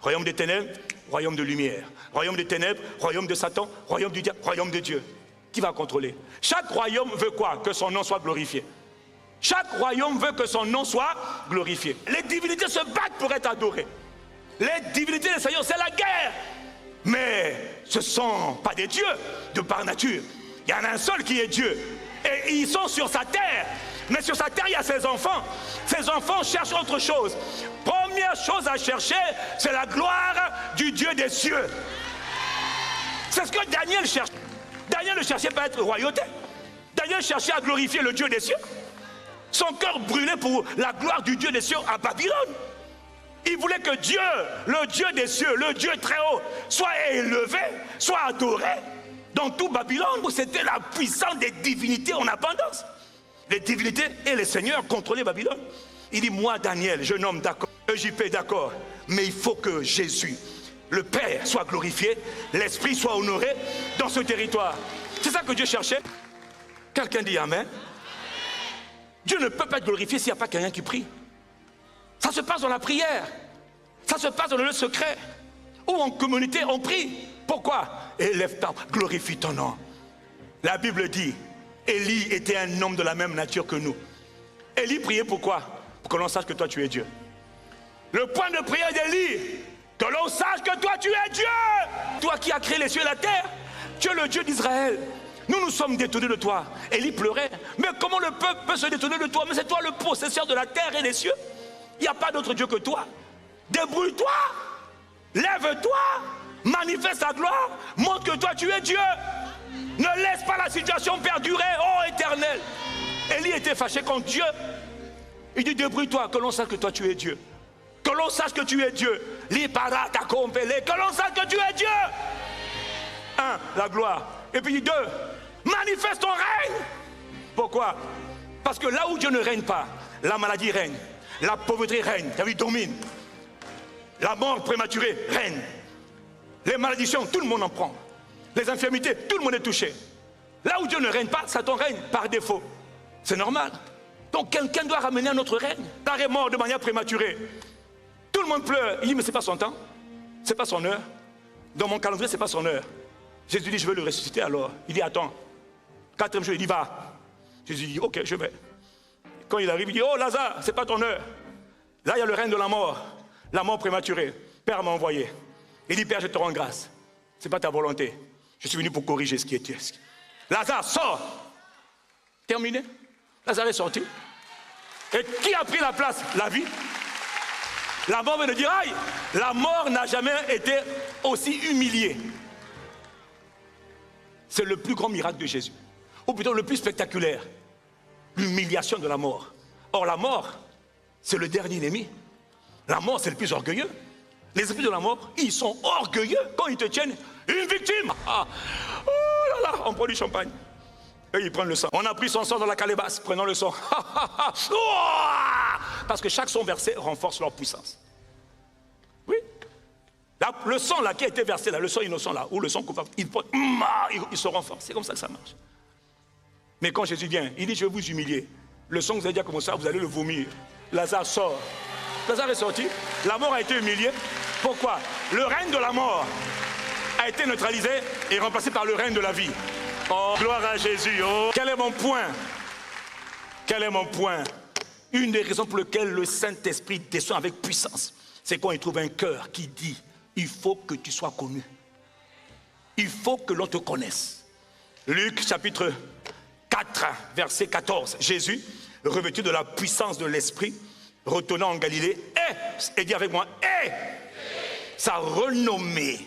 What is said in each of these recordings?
Royaume des ténèbres, royaume de lumière. Royaume des ténèbres, royaume de Satan, royaume du diable, royaume de Dieu. Qui va contrôler? Chaque royaume veut quoi? Que son nom soit glorifié. Chaque royaume veut que son nom soit glorifié. Les divinités se battent pour être adorées. Les divinités des seigneurs, c'est la guerre. Mais ce ne sont pas des dieux de par nature. Il y en a un seul qui est Dieu. Et ils sont sur sa terre. Mais sur sa terre, il y a ses enfants. Ses enfants cherchent autre chose. Première chose à chercher, c'est la gloire du Dieu des cieux. C'est ce que Daniel cherche. Daniel ne cherchait pas à être royauté. Daniel cherchait à glorifier le Dieu des cieux. Son cœur brûlait pour la gloire du Dieu des cieux à Babylone. Il voulait que Dieu, le Dieu des cieux, le Dieu très haut, soit élevé, soit adoré dans tout Babylone, où c'était la puissance des divinités en abondance. Les divinités et les seigneurs contrôlaient Babylone. Il dit, moi Daniel, jeune homme d'accord, EJP d'accord, mais il faut que Jésus, le Père, soit glorifié, l'Esprit soit honoré dans ce territoire. C'est ça que Dieu cherchait. Quelqu'un dit Amen. Dieu ne peut pas être glorifié s'il n'y a pas quelqu'un qui prie. Ça se passe dans la prière. Ça se passe dans le lieu secret. Ou en communauté, on prie. Pourquoi? Élève-toi, glorifie ton nom. La Bible dit, Élie était un homme de la même nature que nous. Élie priait pourquoi? Pour que l'on sache que toi tu es Dieu. Le point de prière d'Élie, que l'on sache que toi tu es Dieu. Toi qui as créé les cieux et la terre. Tu es le Dieu d'Israël. Nous sommes détournés de toi. Élie pleurait. Mais comment le peuple peut se détourner de toi? Mais c'est toi le possesseur de la terre et des cieux. Il n'y a pas d'autre Dieu que toi. Débrouille-toi. Lève-toi. Manifeste ta gloire. Montre que toi tu es Dieu. Ne laisse pas la situation perdurer, oh Éternel. Élie était fâché contre Dieu. Il dit, débrouille-toi, que l'on sache que toi tu es Dieu. Que l'on sache que tu es Dieu. Que l'on sache que tu es Dieu. 1, la gloire. Et puis 2, manifeste ton règne. Pourquoi? Parce que là où Dieu ne règne pas, la maladie règne, la pauvreté règne, tu as vu, domine. La mort prématurée règne. Les malédictions, tout le monde en prend. Les infirmités, tout le monde est touché. Là où Dieu ne règne pas, Satan règne par défaut. C'est normal. Donc quelqu'un doit ramener un autre règne. T'as mort de manière prématurée. Tout le monde pleure. Il dit, mais c'est pas son temps. C'est pas son heure. Dans mon calendrier, c'est pas son heure. Jésus dit, je veux le ressusciter alors. Il dit, attends. 4e jour, il dit, va. Jésus dit, ok, je vais. Quand il arrive, il dit, oh Lazare, c'est pas ton heure. Là, il y a le règne de la mort prématurée. Père m'a envoyé. Il dit, Père, je te rends grâce. C'est pas ta volonté. Je suis venu pour corriger ce qui était. Lazare, sors. Terminé. Lazare est sorti. Et qui a pris la place? La vie. La mort vient de dire, aïe, la mort n'a jamais été aussi humiliée. C'est le plus grand miracle de Jésus. Ou plutôt le plus spectaculaire. L'humiliation de la mort. Or la mort, c'est le dernier ennemi. La mort, c'est le plus orgueilleux. Les esprits de la mort, ils sont orgueilleux quand ils te tiennent une victime. Ah. Oh là là, on prend du champagne. Et ils prennent le sang. On a pris son sang dans la calebasse, prenons le sang. Parce que chaque sang versé renforce leur puissance. Oui. Là, le sang là qui a été versé, là, le sang innocent là, ou le sang coupable, il se renforce. C'est comme ça que ça marche. Mais quand Jésus vient, il dit, je vais vous humilier. Le sang que vous avez déjà comme ça, vous allez le vomir. Lazare sort. Lazare est sorti. La mort a été humiliée. Pourquoi? Le règne de la mort a été neutralisé et remplacé par le règne de la vie. Oh, gloire à Jésus. Oh. Quel est mon point? Quel est mon point? Une des raisons pour lesquelles le Saint-Esprit descend avec puissance, c'est quand il trouve un cœur qui dit, il faut que tu sois connu. Il faut que l'on te connaisse. Luc chapitre 4, verset 14. Jésus, revêtu de la puissance de l'Esprit, retournant en Galilée, et dit avec moi, sa renommée,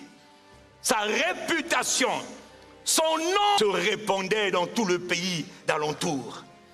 sa réputation, son nom se répandait dans tout le pays d'alentour.